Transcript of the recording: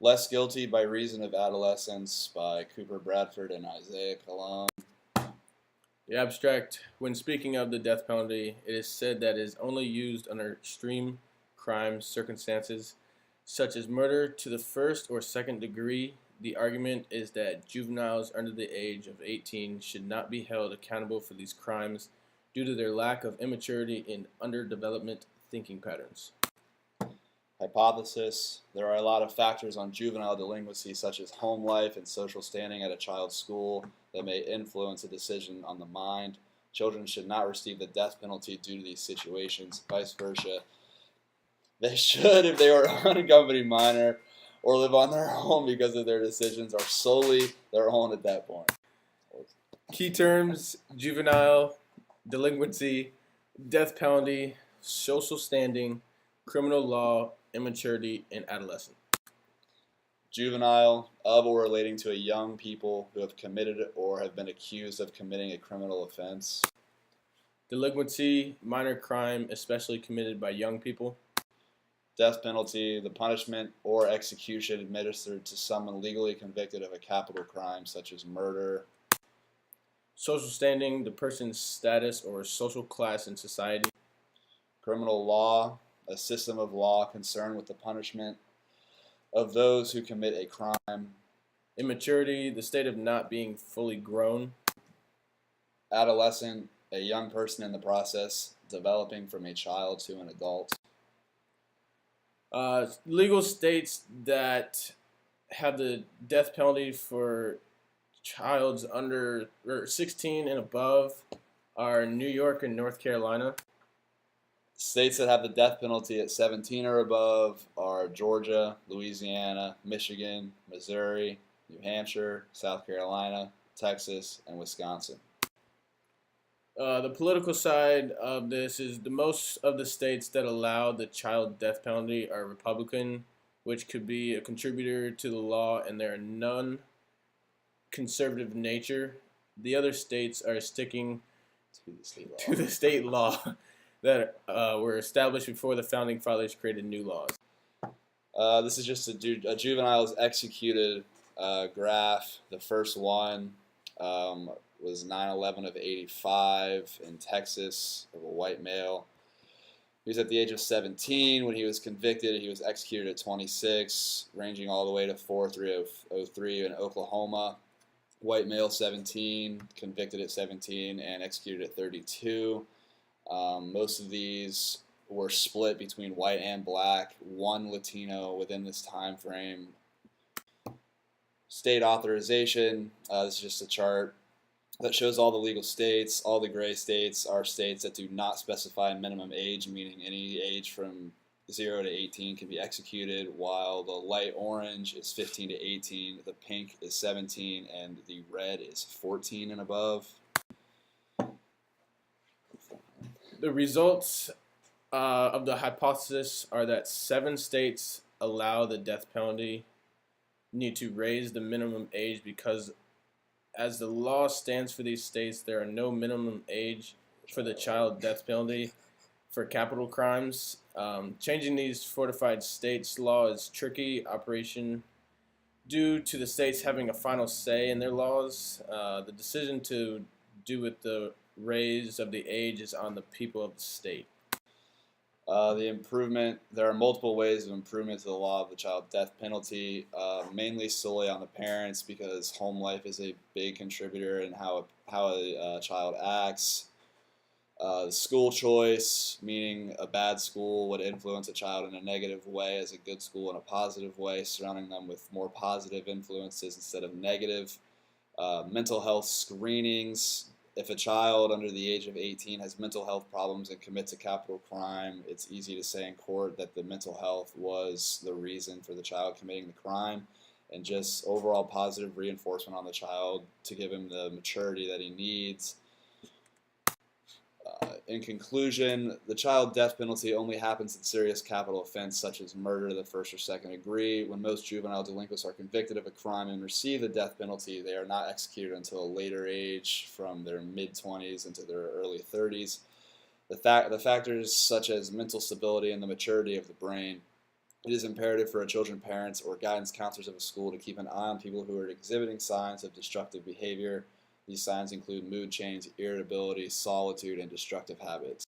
Less Guilty by Reason of Adolescence by Cooper Bradford and Isaiah Kalam. The abstract, when speaking of the death penalty, it is said that it is only used under extreme crime circumstances, such as murder to the first or second degree. The argument is that juveniles under the age of 18 should not be held accountable for these crimes due to their lack of immaturity and underdevelopment thinking patterns. Hypothesis: there are a lot of factors on juvenile delinquency, such as home life and social standing at a child's school, that may influence a decision on the mind. Children should not receive the death penalty due to these situations. Vice versa, they should if they are unaccompanied minor or live on their own because of their decisions are solely their own at that point. Key terms: juvenile, delinquency, death penalty, social standing, criminal law, immaturity, and adolescent. Juvenile, of or relating to a young people who have committed or have been accused of committing a criminal offense. Delinquency, minor crime, especially committed by young people. Death penalty, the punishment or execution administered to someone legally convicted of a capital crime such as murder. Social standing, the person's status or social class in society. Criminal law, a system of law concerned with the punishment of those who commit a crime. Immaturity, the state of not being fully grown. Adolescent, a young person in the process developing from a child to an adult. Legal states that have the death penalty for childs under 16 and above are New York and North Carolina. States that have the death penalty at 17 or above are Georgia, Louisiana, Michigan, Missouri, New Hampshire, South Carolina, Texas, and Wisconsin. The political side of this is the most of the states that allow the child death penalty are Republican, which could be a contributor to the law, and they are non-conservative nature. The other states are sticking to the state law that were established before the founding fathers created new laws. This is just a juvenile is executed graph. The first one was 9/11 of '85 in Texas of a white male. He was at the age of 17 when he was convicted. He was executed at 26, ranging all the way to 4/3/03 in Oklahoma. White male, 17, convicted at 17 and executed at 32. Most of these were split between white and black, one Latino within this time frame. State authorization, this is just a chart that shows all the legal states. All the gray states are states that do not specify a minimum age, meaning any age from 0 to 18 can be executed, while the light orange is 15 to 18, the pink is 17, and the red is 14 and above. The results of the hypothesis are that 7 states allow the death penalty, need to raise the minimum age because as the law stands for these states, there are no minimum age for the child death penalty for capital crimes. Changing these fortified states' law is tricky operation due to the states having a final say in their laws. The decision to do with the raise of the age is on the people of the state. The improvement, there are multiple ways of improvement to the law of the child death penalty, mainly solely on the parents because home life is a big contributor in how a child acts. School choice, meaning a bad school would influence a child in a negative way as a good school in a positive way, surrounding them with more positive influences instead of negative. Mental health screenings. If a child under the age of 18 has mental health problems and commits a capital crime, it's easy to say in court that the mental health was the reason for the child committing the crime, and just overall positive reinforcement on the child to give him the maturity that he needs. In conclusion, the child death penalty only happens in serious capital offense such as murder to the first or second degree. When most juvenile delinquents are convicted of a crime and receive the death penalty, they are not executed until a later age, from their mid-20s into their early 30s. The factors such as mental stability and the maturity of the brain It is imperative for children, parents, or guidance counselors of a school to keep an eye on people who are exhibiting signs of destructive behavior. These signs include mood change, irritability, solitude, and destructive habits.